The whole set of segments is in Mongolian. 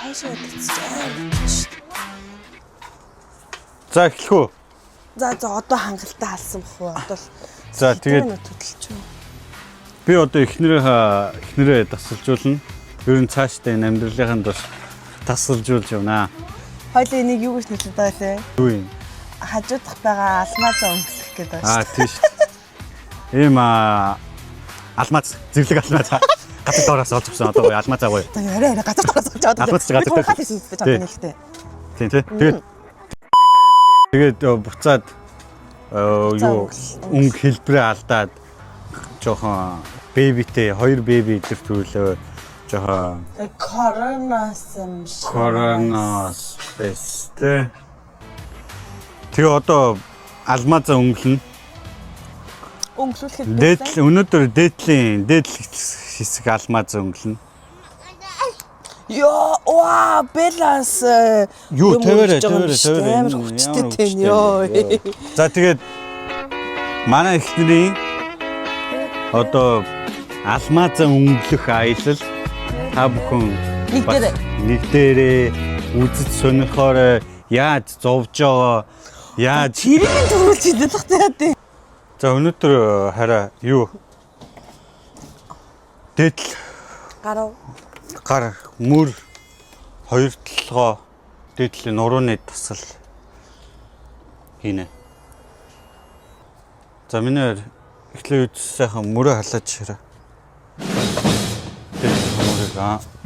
Цаашаа дэцэж. За эхлэх үү? За одоо хангалттай халсан бах уу? Одоо за тэгээд хөдөлч үү. Би одоо эхнэрээ тасалжуулна. Ер нь цаашдаа энэ амьдралынхаа турш тасалжуулж явна. Хоёлын энийг юу гэж нэрлэдэг байлээ? Юу юм? Хажуудах байгаа алмазаа өнгөлөх гэдэг байна. Тийм шүү. Ийм алмаз, зэрлэг алмаз газар доороос олж өгсөн одоо алмазаа гоё. Арай газар доороос олж аваад. Алмаз газар доороос хийсэн гэж бодсон нэлтэй. Тийм. Тэгээд буцаад юу өнгө хэлбэрээ алдаад жоохон бэбитэй хоёр бэби идэр төлөө жоохон коронавирус бэстэй. Тэгээ одоо алмазаа өнгөлнө. Өнгөлүүлэхэд өнөөдөр дээдлийн хэсэг алмазаа өнгөлнө. Яа, Белас юу тавиараа. Амар хүчтэй тэн ёо. За тэгээд манай эхнэрийн одоо алмазаа өнгөлөх аялал та бүхэн нэг дээрээ үзэж сонирхоор яаж зовж байгаа яаж тэрийг төрүүлж идэх таатай. За өнөөдөр хараа юу дээдл гар мөр хоёр толгой дээдлийн нурууны тасал хийнэ. За миний эхлээ сайхан мөрөө халаач ширээ. Мөрөө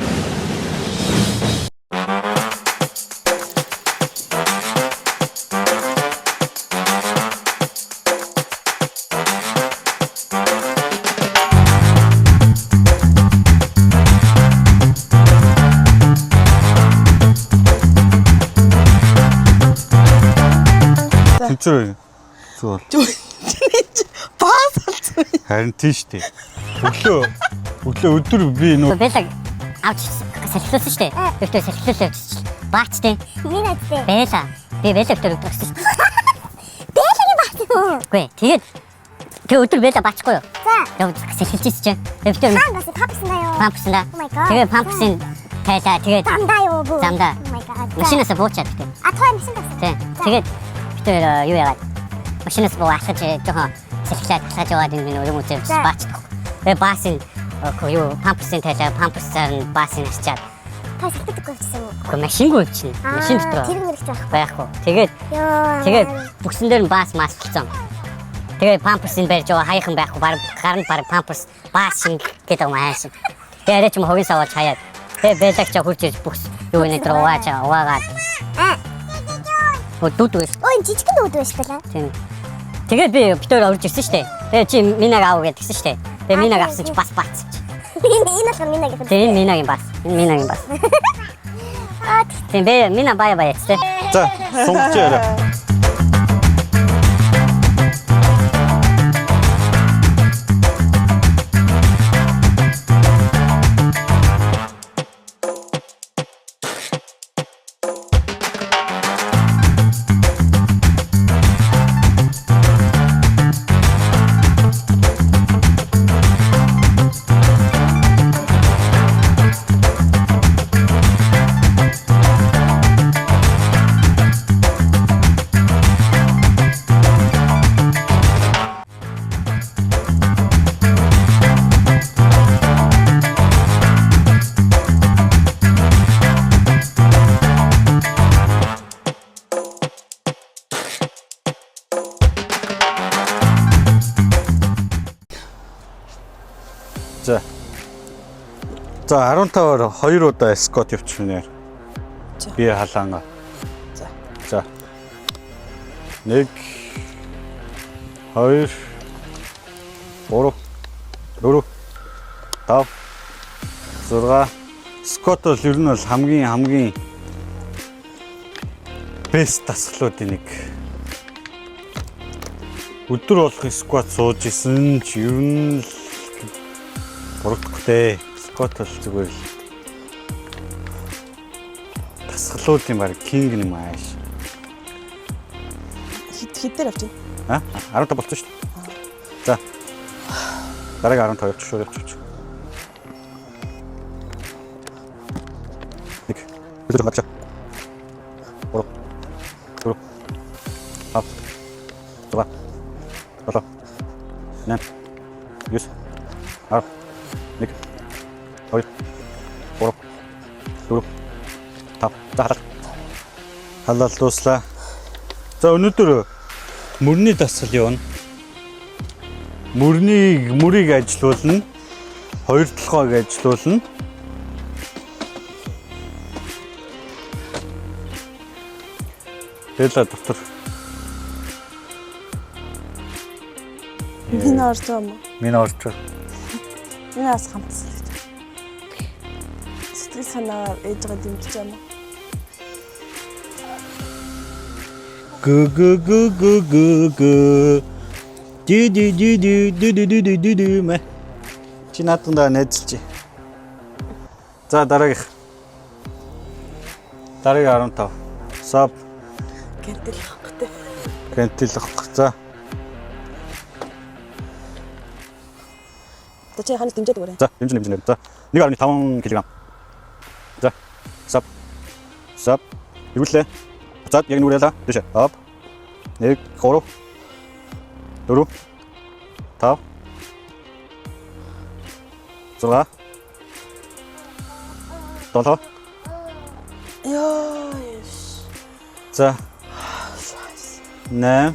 Зүр. Баас алцсан. Харин тийш тий. Өглөө өдөр би нөө бэлэг авч салхилуулсан шүү дээ. Өглөө салхилуулсан явчихсан. Баачтай. Миний надтай. Бэлээ. Би бэлэг өдөр өгсөн шүү дээ. Бэлэгийн баах уу? Гүй. Тэгээ өдөр бэлээ баачгүй юу? За. Яг салхилчихсан чинь. Өглөө Пампс пампснаа юу? пампснаа. Oh my god. Тэгээ пампсын тайлаа тэгээ Замдаа юу бүү? замдаа. Oh my god. Машинаас буучаад тэгээ. Той машин тассан. Тий. Тэгээд битээр юу яагаад машинаас буу ахаж жоохон салхилаад яваад юм уу юм үзэж баачдаг. Тэгээ баасын юу пампсын тайлаа пампсаар нь баасын ачаад. Той салхитдаг гэсэн үү? Гэхдээ машингүй чинь. Машин дотор Тэр мэрэгч байх. байхгүй. Тэгээд бүксэн дээр нь баас мас болсон. Тэгээд памперсын барьж байгаа хаяхан байхгүй баг памперс баас шинг гэдэг юм аашиг. Тэгээд ч юм хогийн саваач хаяад. Тэгээд бэлэгч хурж ирж бүкс юу нэг дээр угаагаад. Дүүд үү? Ой жижигэн дүүд байж таа. Тийм. Тэгээд би битээр орж ирсэн шүү дээ. Тэгээд чи минаг аав гэдгсэн шүү дээ. Тэгээд минаг авсан чи бас бац. Энэ л минагийн. Тийм минагийн бас. Минагийн бас. Тийм бэ мина бая яцтэй. за сунгаж яриа. За 15-аар 2 удаа скот явчихна. Би халаанга. За. 1 2 3 4 5 6 скот бол ер нь бол хамгийн бест тасгалуудын нэг. Өдөр болгох скот сууж исэн ч ер нь буруудахтай. Скот бол зүгээр л тасгалуудын баг кинг юм ааш. Хэд дээр авчих? 15 болчихсон шүү дээ. За. Дараагийн 15 явчих шүү. 1 그대로 갑시다. 오로. 오로. 밥. 들어가. 들어가. 난. 유스. 알. 닉. 어이. 오로. 오로. 밥. 자, 하다. халал дууслаа. За өнөөдөр мөрний дасгал явна. Мөрийг ажилуулна. Хоёр толгойг ажилуулна. Тэгэл доктор. Миний орж байгаа юм. Миний орж байгаа. Энэ бас хамтсан. Сэтгэл санаагаар ээж байгаа дэмжиж байгаа юм. Гү. Ди мэ. Чи наатанда найзалж. За дараагийнх. Дараагийн 15. Саб. Гэнтэл хангахтай. Гэнтэл хангах. За. За чи ханаас дэмжээд өгөөрэй. За, дэмжин. За. 1.5 кг. За. Саб. Ирүүлээ. Буцаад яг нүрээлээ. Дэше. Оп. 1 3 4 5 6 7 Яа. За. 8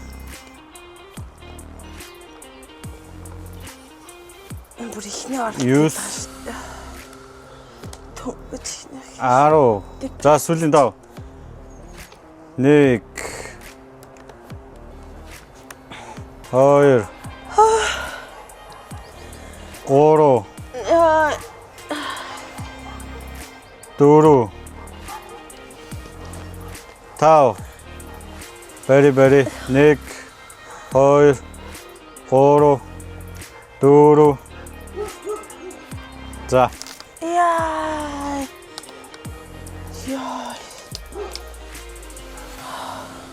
бүр ихний орж. 9 Төгөж ихний. 10. За, сүүлийн дав. 1 2 3 Яа. 4 5 Бери 1 2 3 4 За. Яа. Яа.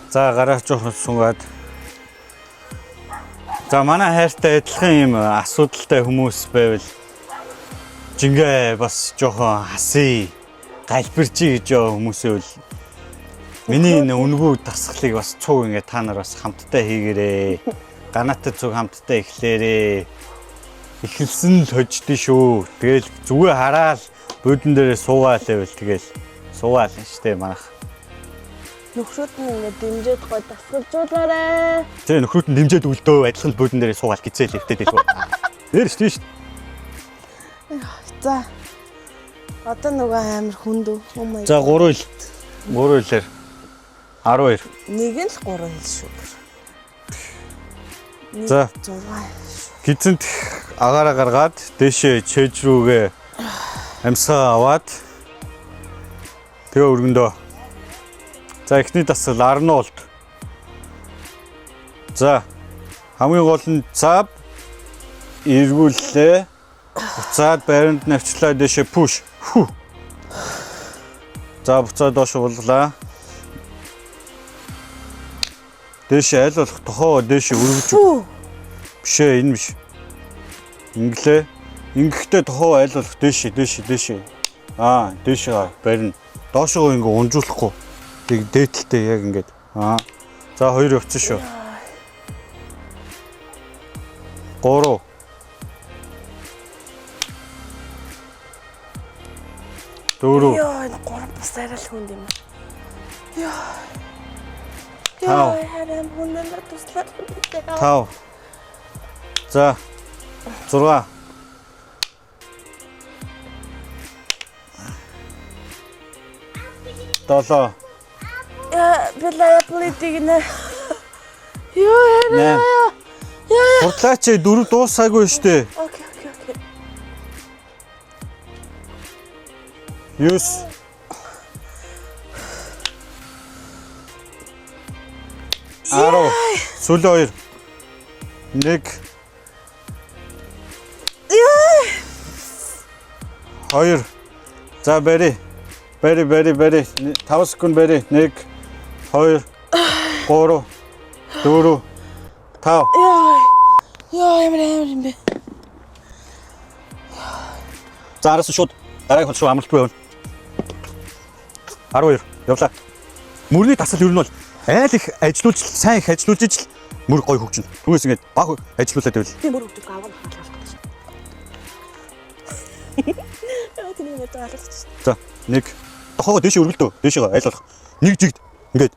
За гараач сунгаад. За манай хайртай адилхан юм асуудалтай хүмүүс байвал жингээ бас жоохон хасъя, галбирчий гэж байгаа хүмүүсээ бол миний энэ үнгүү дасгалыг бас цуг ингээ та нар бас хамтдаа хийгээрээ. Ганаатай цуг хамтдаа эхлээрээ. Эхэлсэн л хождё шүү. Тэгэл зүгээр хараад буудан дээрээ суугаал байвал тэгэл суугаал нь штэ манайх. Нөхрүүд нь ингээд дэмжиж гой дасгалжуулаарай. Тэ нөхрүүд нь дэмжиж үлдөө адилхан буудан дээрээ суугаал гизээл хэвтэй дэлгүү. Тэр штэ. За. Одоо нөгөө амар хүнд. За 3 хил. 3 хилээр 12. Нэг нь л 3 хил шүү. За. 6. Гизэнт агаараа гаргаад дээшээ чэйж рүүгээ амьсгаа аваад тэгээ өргөндөө. За эхний дасгал 10 болт. За хамгийн гол нь цаав эргүүллээ. Буцаад байранд навчлаа дээшээ пуш. За буцаад доош уулглаа. Дээшээ аль болох тохоо дээшээ өргөж. Бишээ энэ биш. Инглээ. Ингэхдээ тохоо аль болох дээшээ. Аа, дээшээ барина. Доошоо ингээ унжуулахгүй. Тэг дээдэлтэй яг ингээд. Аа. За 2 явцсан шүү. 3 4 Яа, энэ 3 бас арай л хүнд юм. Яа. Тав. Харин хүнээр туслаад. 5 За 6 7 Яа, била яплитиг нэ. Яа, яа. Хурдлаач 4 дуусаагүй штэ. Окей. 9 10 сүүлийн 2 1 2 За бери 5 секунд бери 1 2 3 4 5 Яа, ямар юм бэ? За араас нь шууд дараагийн хол руу амралт буй явна. 12 явлаа. Мөрний тасал ер нь бол айл их ажиллуулж сайн их ажиллуулж ижил мөр гой хөгжинэ. Түүнээс ингээд баг ажиллуулаад байвал. Би мөр өгдөг аваа болох гэж. Яа тийм нэг алгаж. За нэг тохоогоо дээшээ өргөлдөө. Дээшээ айл болох. Нэг жигд ингээд.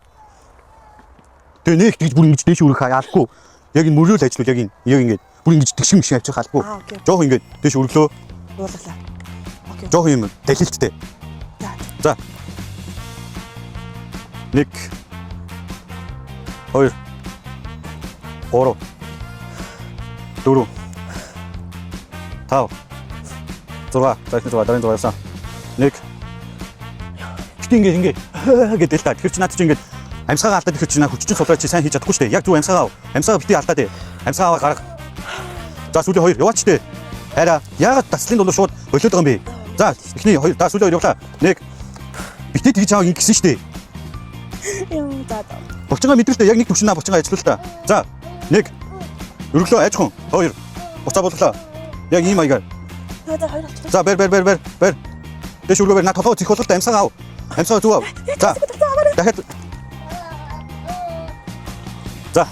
Тэгээ нэг тэгж бүр ингэж дээшээ өргөх хаалгүй. Яг энэ мөрөөл ажиллуул яг ингээд бүр ингэж тэгшин гişin авчих хаалгүй. Жоох ингээд дээшээ өргөлөө. Уулглаа. Окей. Жоох юм далилттэй. За. 1 2 3 4 5 6 дараагийн зураг явсан. 1 Ингээд гэдэг л та. Тэгэхээр чи наад чи ингээд амьсгаа алдаад ирэхэд чи наа хүчтэй сулраа чи сайн хийж чадахгүй шүү дээ. Яг зөв амьсгаа ав. Амьсгаа битгий алдаад ээ. Амьсгаа аваа гарга. За сүүлийн 2 яваач дээ. Хараа яагаад таслын долоо шууд болоод байгаа юм бэ? За эхний 2 за сүүлийн 2 явлаа. 1 битгий тэгж аваа ингэсэн шүү дээ. Юм даа. Булчингаа мэдрэлтэй яг нэг төвшин булчингаа ажиллуул та. За 1 өргөлөө ажхон 2 буцаа боллоо. Яг ийм маягаар. За бэр. Дэш өргөө бэр наа толгой зих бололтой амьсгаа ав. Амьсгаа зүг ав. За. Дахиад. За.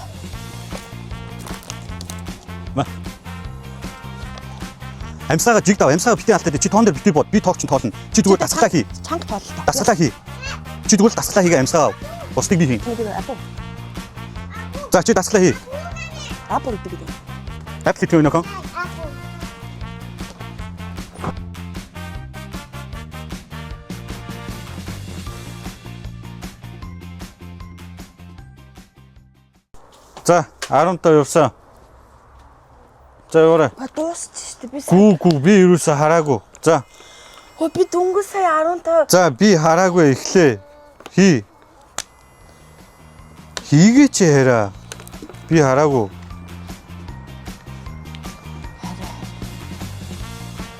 Амьсгаа жигд ав. Амьсгаа битгий алдаад чи тоон дээр битгий бод. Би тоог чин тоолно. Чи зүгээр дасгалаа хий. Чанга тооллоо. Дасгалаа хий. Чи зүгээр дасгалаа хийгээ амьсгаа ав. Бусдыг би хийн. За чи дасгалаа хий. Апple гэдэг. Апple гэдэг юм уу? За 15 явсан. За яваарай. Дуусч шүү дээ. Би сая. Гүү би юусаа хараагүй. За. Оо би дөнгөж сая 15. За би хараагүй эхлэе. Хий. Хийгээч яраа. Би хараагүй.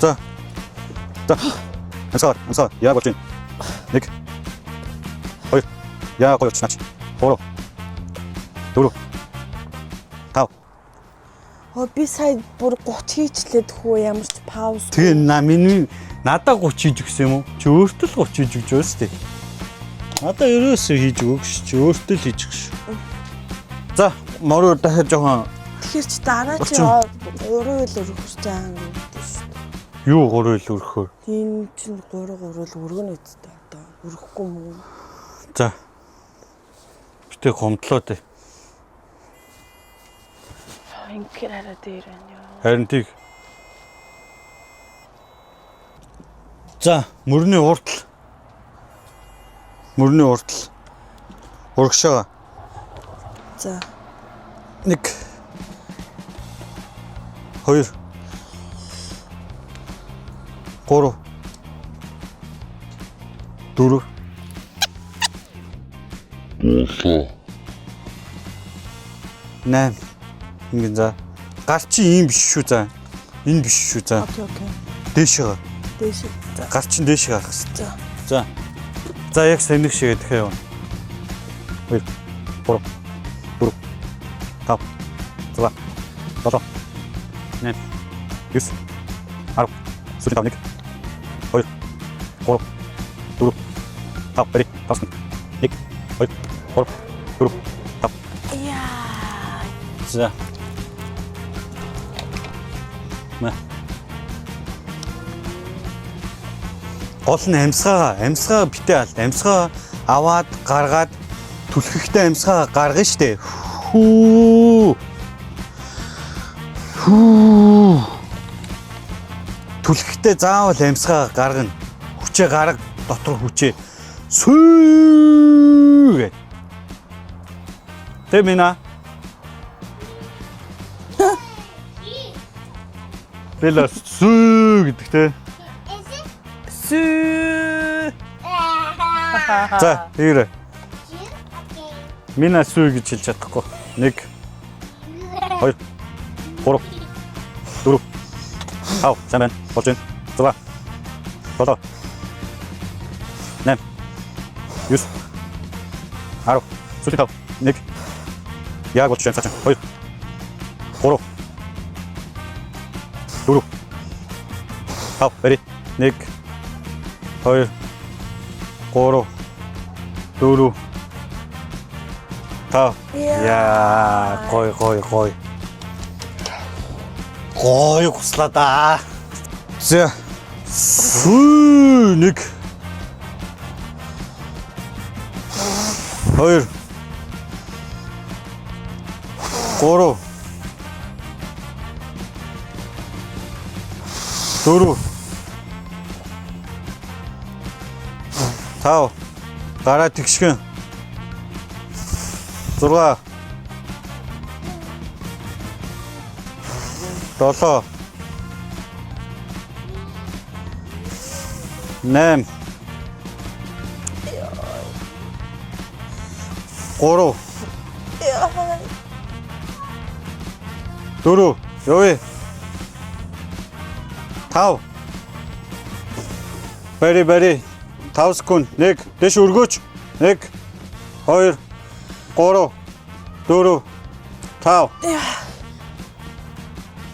За. Ансаа. Яа болж байна? 1 2 яа гоёч наач. 3 4 5 Оо би сая бүр 30 хийчлээд хөө ямар ч пауз. Тэгээ миний надаа 30 хийж өгсөн юм уу? Чи өөртөө л 30 хийж өгч байгаа шүү дээ. Надаа ерөөсөө хийж өгөөш. Чи өөртөө л хийж өгш. За, мороо дахиад жоохон. Тэгэхээр чи дараа чи өөрөө л өргөх чаан гэдэг шүү дээ. Юу гурвал өргөхөөр? Тийм чинь 3 л өргөнө үсттэй одоо. Өргөхгүй мүү. За. Битээ гомдлоо дээ. Ингээр хараа дээр байна ёо. Харин тийг. За, мөрний уртл. Урагшаа. За. 1 2 3 4 8 Ингээд за. Гал чи ийм биш шүү за. Энэ биш шүү за. Окей. Дээшээ. Дээш. За. Гал чин дээшээ гарах хэрэгтэй. За. За яг сэнэг шигээ дахиад явна. 2 3 4 5 6 7 8 9 10 11 2 3 4 5 бери тасна 1 2 3 4 5 Яа. За. Гол нь амьсгаа битээ алд. Амьсгаа аваад гаргаад түлхэхтэй амьсгаа гаргана штэ. Түлхэхтэй заавал амьсгаа гаргана. Хүчээ гарга дотор хүчээ. Сүү. Тэмина. Бэлэр сүү гэдэг те. Сүү. За, ирээ. Мина сүү гэж хэлж чадахгүй. 1 2 3 4 5 7 болж байна. 6 7 8 9 10 сүүлийн 5 1 яг болж байна. 2 3 4 5 бери 1 2 3 4 5 яа гой хуслаа да. За 1 2 3 4 5 гараа тэгшгэн 6 7 8 3 4 явъя 5 Бэри 5 секунд 1 дэш өргөөч 1 2 3 4 5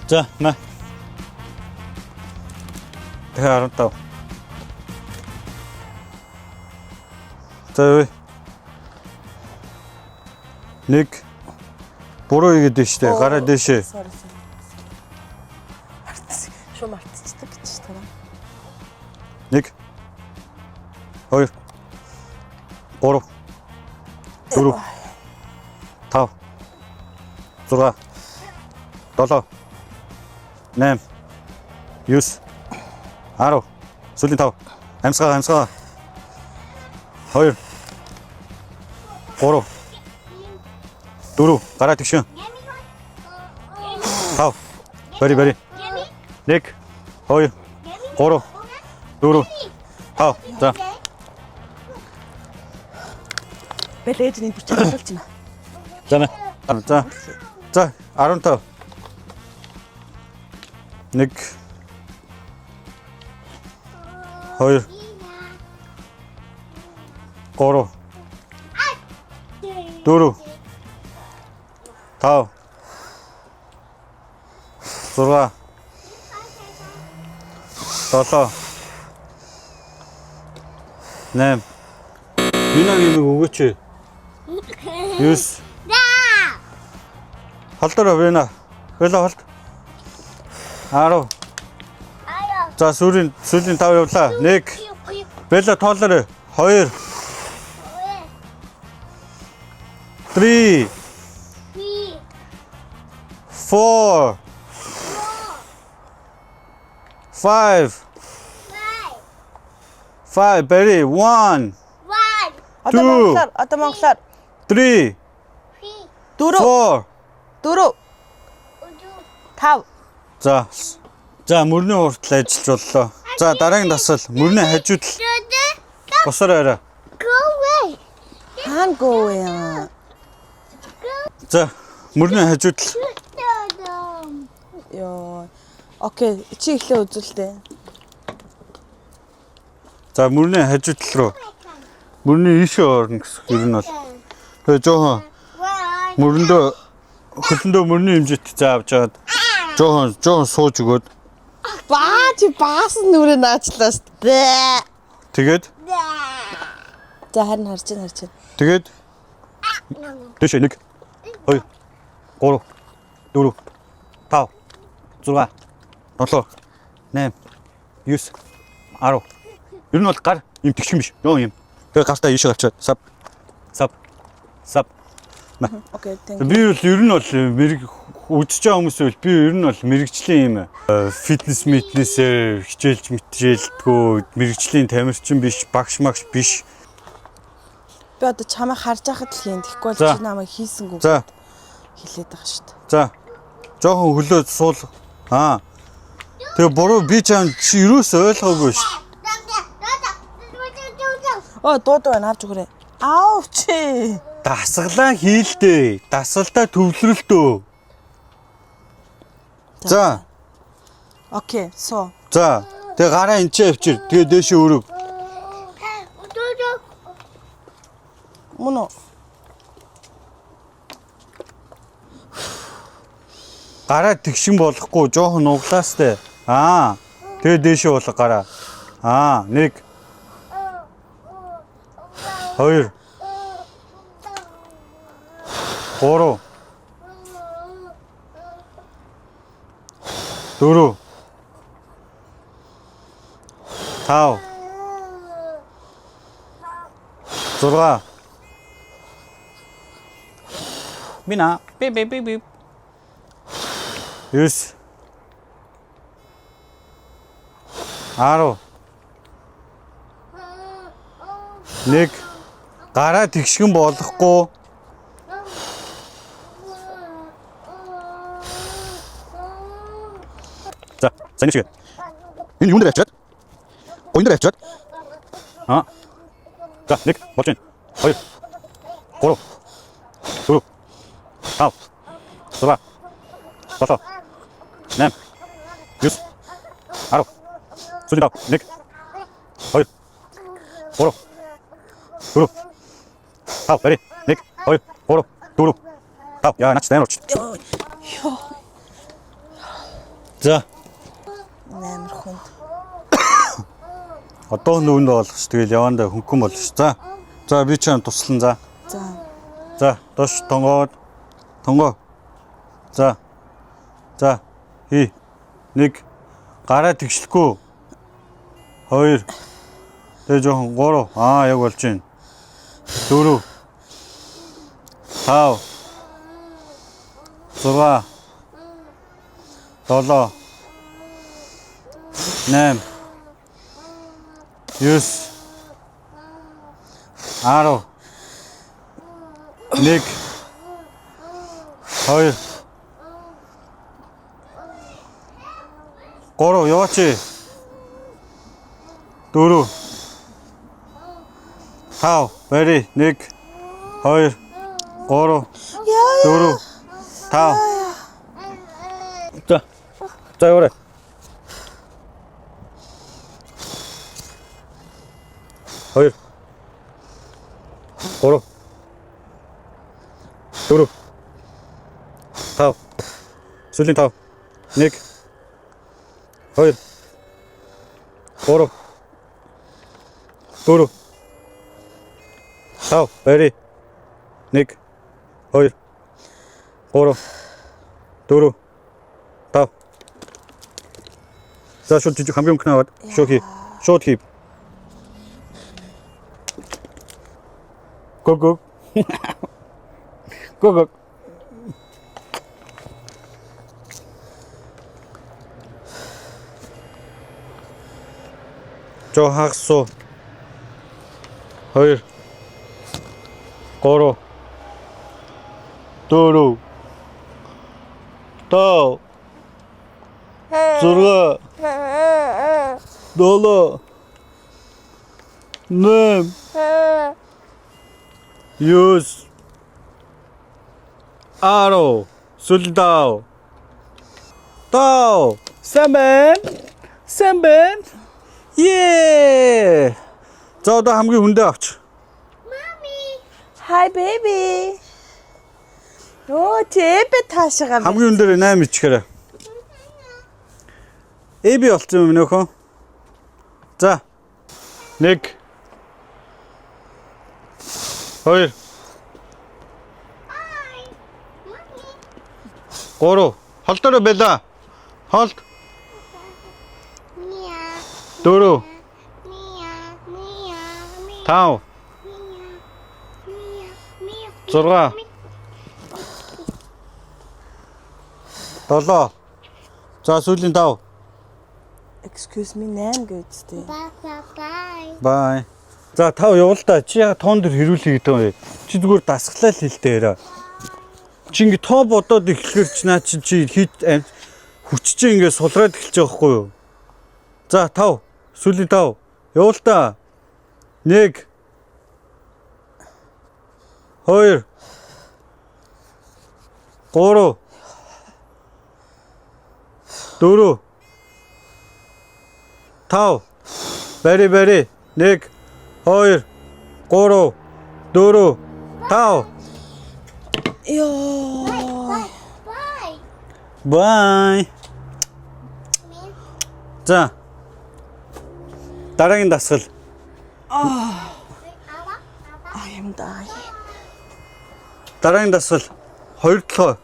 За на Тэгээ 15 За явъя 1 буруу игээд штэ гараа дэшээ Шум артцдаг гэж байна. 1 2 3 4 5 6 7 8 9 10 сүүлийн 5 амсгаа 2 3 4 гараа тэгшэн 5 бэри 1 2 3 4 5 за Бэлээдний бүч харуулж байна. За 15 1 2 3 4 5 6 7 8 Минагийн нэг өгөөч. 9 Холдороо вэна. Хөлөө холд. 10 За сүүлийн 5 явлаа. 1 Бэлэ тоолороо. 2 3 4 5 Бэри 1 Одоо монголоор 3 4 4 5 За мөрний уртл ажиллаж боллоо. За дараагийн дасал мөрний хажуудал босоор арай. хаан гоо. За мөрний хажуудал. Йоо. Окей, чи ихлэ үзүүлдэ. За мөрний хажуудал руу. Мөрний ийшээ орно гэсэн юм нь бол. Тэгээ жоохон мөрөндөө хөлөндөө мөрний хэмжээт заавж жаад жоохон сууж өгөөд. Чи баасан нүрээ наачлаа шүү дээ. Тэгээд За харин харж байна. тэгээд дэш 1 2 3 4 5 6 7 8 9 10 Ер нь бол гар юм тэгш юм биш. Нөө юм. Тэгээ гартаа ийшээ авчаад сав. Окей, thank Би бол ер нь бол мэрэг үзэж байгаа хүмүүс бол би ер нь бол мэрэгжлийн юм фитнес митнесээр хичээлдгөө мэрэгжлийн тамирчин биш, багш магш биш. Би одоо чамаа харж байхад л хийн. Тэгэхгүй бол За. чи намайг хийсэнгүү За. хэлээд байгаа шүү дээ. За. Жохон хөлөө суул. Тэгээ буруу би чам чи юусоо ойлгоогүй ш. Дууд байна авч өгөрэй. Аав чи. Дасгалаа хийлдэ. Дасгалдаа төвлөрөлтөө. За. Окей, соо. За. Тэгээ гараа энчээ авчир. Тэгээ дээшээ өрөв. Мөн үү? Гараа тэгшин болохгүй жоохон углаастай. Тэгээ дээшээ болго гараа. 1 2 3 4 5 6 Mina bip bip bip bip 9 10 1 гараа тэгшгэн болохгүй За саний шиг энэ юунд авчаад гойнд авчаад За 1 болж байна 2 3 4 5 6 7 8 9 10 Сүүлд 1 2 3 4 5 бери 1 2 3 4 5 яа нач тань орч. За Амар хүнд. одоо нүүнд болох ш тэгэл явандаа хөнгөн болно ш. За би чам туслан за. За дош тонгоо. За хий 1 гараа тэгшлэхгүй 2 тэгээ жоохон 3 яг болж байна 4 5 6 7 8 9 10 1 2 3 яваач 4 5 бери 1 2 3 4 5 За яваарай 2 3 4 5 Сүүлийн 5 1 2 3 4 5 бери 1 2 3 4 5 За шууд жижиг хамгийн өнхнөө аваад шууд хий Go Жо хагсуу 2 3 4 5 6 7 8 9 10 Сүлдаа Тау Сэмбэн Yeah За одоо хамгийн хүндээ авч Hi baby. Тэбэ таашаага. Хамгийн өндөр 8 ичгээрээ. Эби болчихсон юм нөхөө. За. 1 2 3 холдороо байла. Холд. 4 5 6 7 За сүүлийн 5 Excuse me 8 гэдэгтэй. Bye. За тав явал та чи яа тоон дээр хэрүүлээ гэдэг юм. Чи зүгээр дасглаа л хэлтэй яриа. Чи ингэ тоо бодоод эхлэхэр чи наа чи хит хүчтэй ингэ сулраад эхэлж байгаа хгүй юу? За тав сүүлийн 5 явал та 1 2 3 4 5 бери 1 2 3 4 5 Ёо. Bye. За. Дараагийн дасгал. I am dying. Дараагийн дасгал. 2 толгой.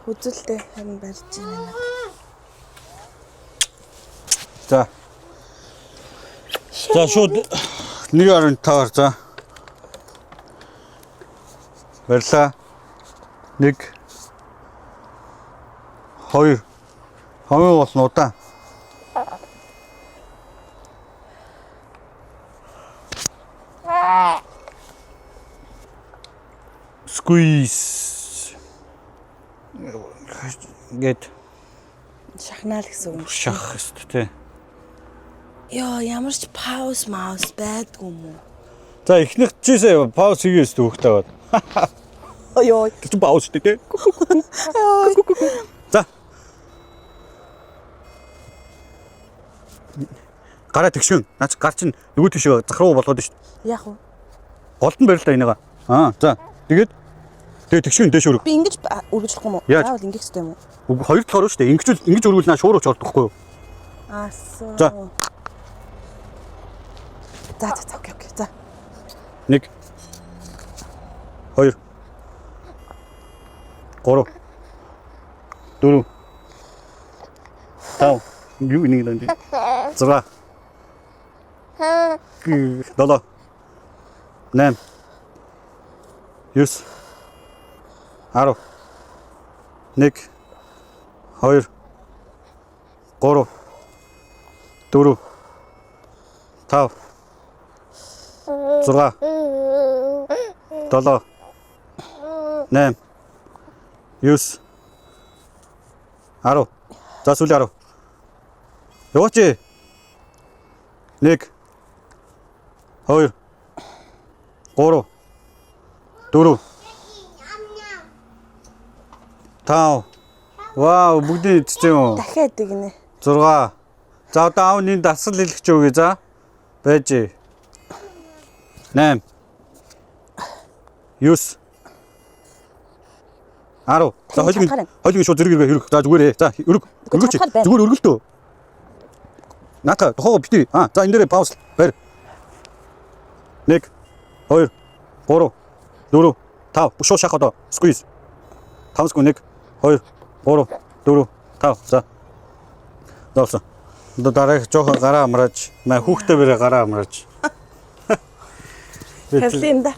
Үзэлтэй харин барьж байна. За. За шууд 1.5-аар за. Барьлаа. 1 2 хамгийн гол нь удаан. Squeeze. Гэт Шахнаа л гэсэн үг. шах шүү дээ. Яа, ямар ч пауз маус байдгүй юм уу? За эхнийх чийсээ пауз хийгээс түүхтэй бод. Йоо. Чи пауз шүү дээ. За. Гараа тэгшүүн. Наач гар чинь нөгөө тийшээ захруу болгоод шүү дээ. Яах вэ? Голд нь барил та энийга. За. Тэгээд тэгшүүн дэш өрг. Би ингэж өргөж болохгүй юм уу? Яаж? Заавал ингэх хэрэгтэй юм уу? Уг 2 толгоор шүү дээ. Ингэж өргүүл наа шуурууч ордохгүй юу? Асуу. За. За, окей. За. 1 2 3 4 5 юу нэг данд 6 7 8 9 10 1 2 3 4 5 6 7 8 9 10 За сүүлийн 10 Яваач 1 2 3 4 5 Вау бүгдийг идчихсэн юм. Дахиад игнэ. 6 За одоо аавны дасгал хэлэх ч үгүй за байж 8 9 10 За хойлын шууд зэрэг хэрэгэ за зүгээрээ за өргөч зүгээр өргөлтөө Нака тохоо бити за энэ дээрээ пауз барь 1 2 3 4 5 шууд шах одоо squeeze 5 секунд 1 2 3 4 5 за Доосон. Одоо дараах жоохон гараа амрааж, маа хүүхдээ бэрээ гараа амрааж. Хэлсэн да.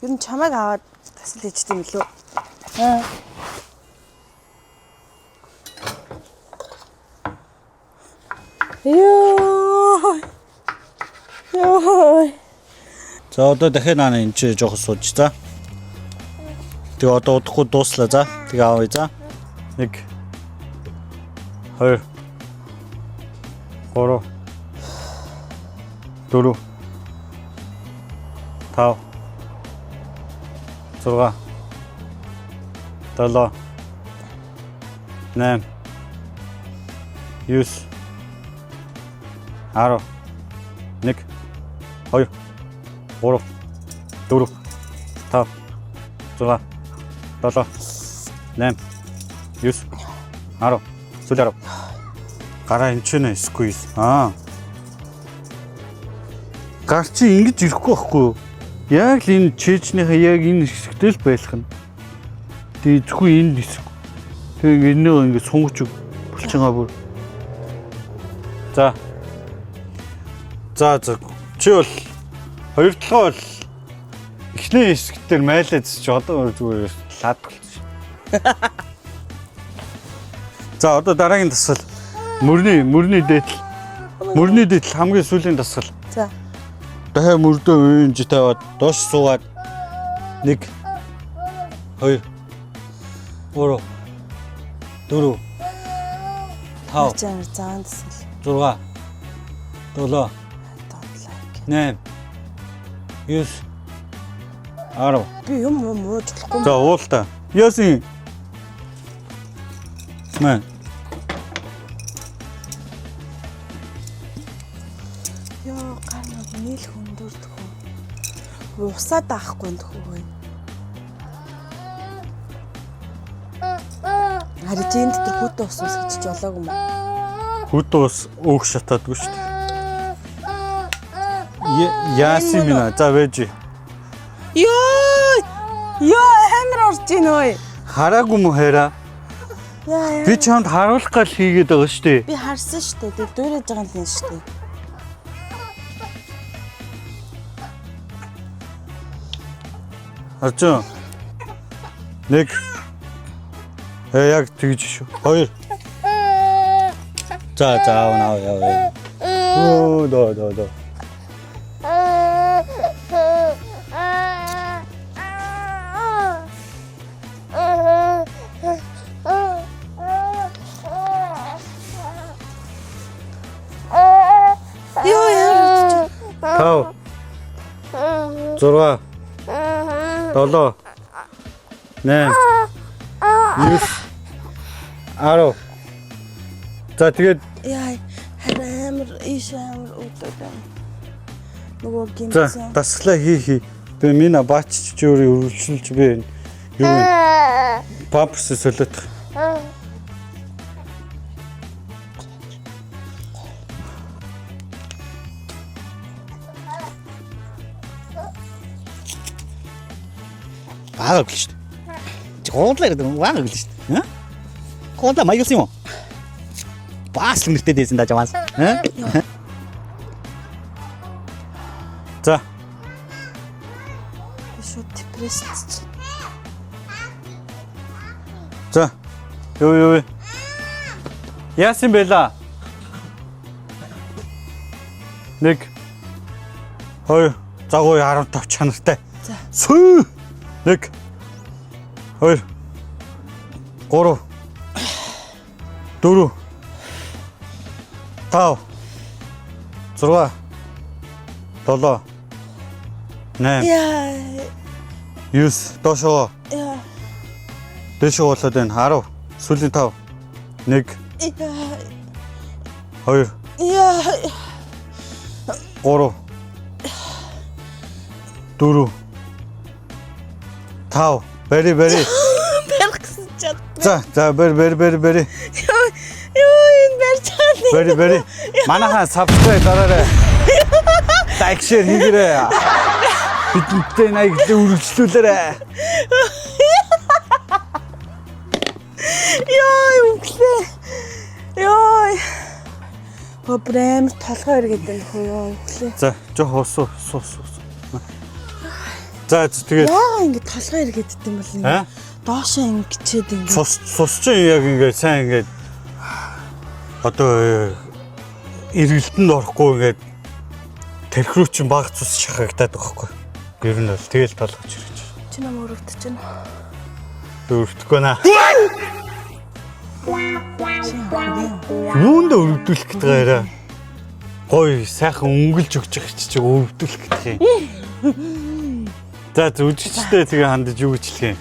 Юу чамайг аваад тасал хийжтэй юм лөө. Йоо. За одоо дахиад наа энэ чи жоохон сууж за. Тэгээ одоо удахгүй дууслаа за. Тэгээ авъя за. 1 2 3 4 5 6 7 8 9 10 1 2 3 4 5 6 7 8 9 10 сүүл 10 гараа энэ ч нэ squeeze гар чи ингэж ирэхгүй байхгүй яг л энэ чэжнийхээ яг энэ хэсэгтэй л байх нь тэгээ зөвхөн энэ хэсэг тэгээ энэгээ ингэ сунгаж булчингаа бүр за чи бол 2 толгой бол эхний хэсгээр майлаад чи одоо зүгээр лаад болчих. За одоо дараагийн дасгал мөрний дээдл хамгийн сүүлийн дасгал. За. Дахиад мөрдөө үйнж таваад доош суугаад 1 2 3 4 5 заан дасгал. 6 7 8 9 10 Би юм мууж болохгүй. За уулта. Ясын. Мэн. Йоо гар нийл хөндөрдөх үү. Усаад аахгүй нөхөө. Харин тийм дотор хүүтэн ус гэж болоогүй юм. Хүүтэн ус өөх шатаадгүй шүү дээ. Яаси минь за вэж. Ёо амар орж ийн ой. Хараагүй мө хайраа. Яа. Би чамд харуулах гал хийгээд байгаа шүү дээ. Би харсан шүү дээ. Тэр дуурайж байгаа юм шүү дээ. Арчаа. Нэг. Яг тэгж шүү. Хоёр. За яа. Оо доо. Тав. Зурга. 7. 8. 9. 10. За тэгээд Яа. Харин амар ийш амар уудлаа. Нөгөө за гимсэн. дасглаа хий. Би минь баачч өөрийн өргөлшүүлж би юу вэ? Памперс солиод. Баагаар гэлж шүү дээ. Гоодлаа гэдэг нь баагаар гэлж шүү дээ. Гоодлаа маягсан юм уу? Баас л нэртэй дээсэн даа жаваас. За. Би шууд депрессд. За. Юу. Яасан байла? 1 2 загуу 15 чанартай. За. Сүү. 1 2 3 4 5 6 7 8 Яа. 9 доошоо Яа. дэшөө болоод байна 10 сүүлийн 5 1 2 Яа. 3 4 5 бэри Барих гэсэн чад. за бэри Ёо энэ барьж байгаа. бэри манайхаа subscribe дараарай лайк шеэр хийгээрэй бидэнтэй наяглаа үргэлжлүүлээрэй Ёо үглээ. Ёо. Проблем толгой иргэд энэ хөө үглээ. за жоох усуу за тэгээд Яа ингэ толгой иргэд юм бол ингэ. аа Доошоо ингэчээд ингэ. цус чинь яг ингээд сайн ингээд одоо эргэлтэнд орохгүй ингээд тэрх рүү чинь баг цус шахагдаад байгаа хгүй. Ер нь бол тэгэл толгож ирж. Чи нам өрөвдөж байна. Өрөвдөхгүй наа. Юунд өрөвдүүлэх гэдэг гээрээ. Гой сайхан өнгөлж өгч байгаа чи өрөвдүүлэх гэдэг юм. За үзэгчтэй тэгээ хандаж юу гэчлээ.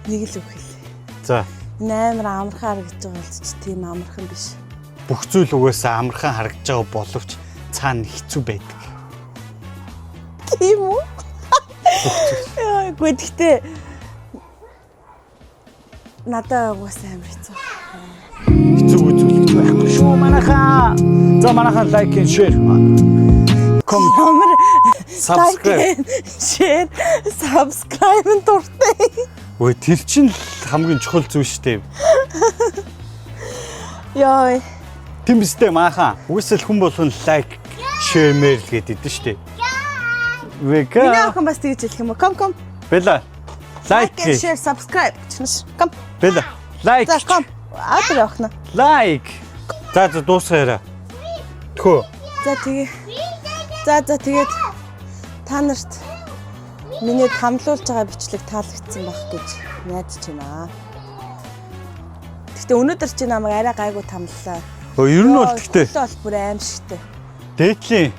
Нэг л үг хэлээ. За Энэ амар амархан харагдаж байгаа бол ч тийм амархан биш. бүх зүйл угаасаа амархан харагдаж байгаа боловч цаана хэцүү байдаг. Тийм үү? Яа, гэхдээ надад угаасаа амар хэцүү. Хэцүү үзүүлэлт байхгүй шүү манайхаа. За манайхаа лайк and share. Ямар Subscribe. share, subscribe дуртай. Ой тэр чинь л хамгийн чухал зүйл шүү дээ. Яа. Тийм биз дээ манайхаа. Угаасаа л хүн болгон лайк, share мэр л гэдэг шүү дээ. Миний Века. охин бас тэгж хэлэх юм уу? Come. Бэла. Лайк. Like and share, subscribe. Чинэш. Come. Бэла. Лайк. За come. Аатар охин. Лайк. За дуусгаарай. Тхөө. За тэгээ. За тэгээд та нарт миний тамлуулж байгаа бичлэг таалагдсан байх гэж найдаж байна. Гэхдээ өнөөдөр чи намайг арай гайгүй тамллаа. Ер нь бол гэхдээ бол бүр аимшигтэй. дээдлийн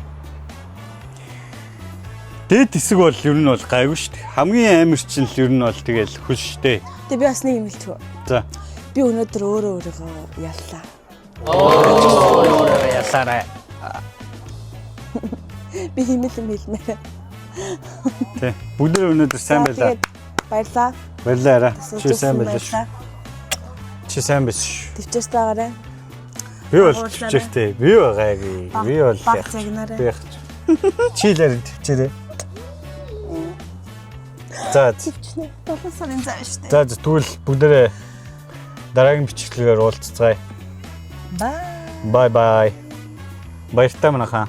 дээд хэсэг бол ер нь бол гайгүй шүү дээ. Хамгийн амар чинь л ер нь бол тэгэл хөл шүү дээ. Тэгээ би бас нэг юм хэлчихв. За. Би өнөөдөр өөрийгөө яллаа. Ясаарай. Би химэлэн хэлмээр. Тэ. Бүгд өнөөдөр сайн байлаа. Баярлаа. Баярлалаа. Чи сайн байлаа шүү. Чи сайн байсан шүү. Төвчөөс байгаарай. Би бол төвчээртэй. Би байгаагүй. Би бол Баг загнаарай. би яг. Чи л төвчээрээ. За. 7 сарын зав штэ. За тэгвэл бүгдээрээ дараагийн бичлэгээр уулзцгаая. Бай. Bye bye. Баяртай манайхаа.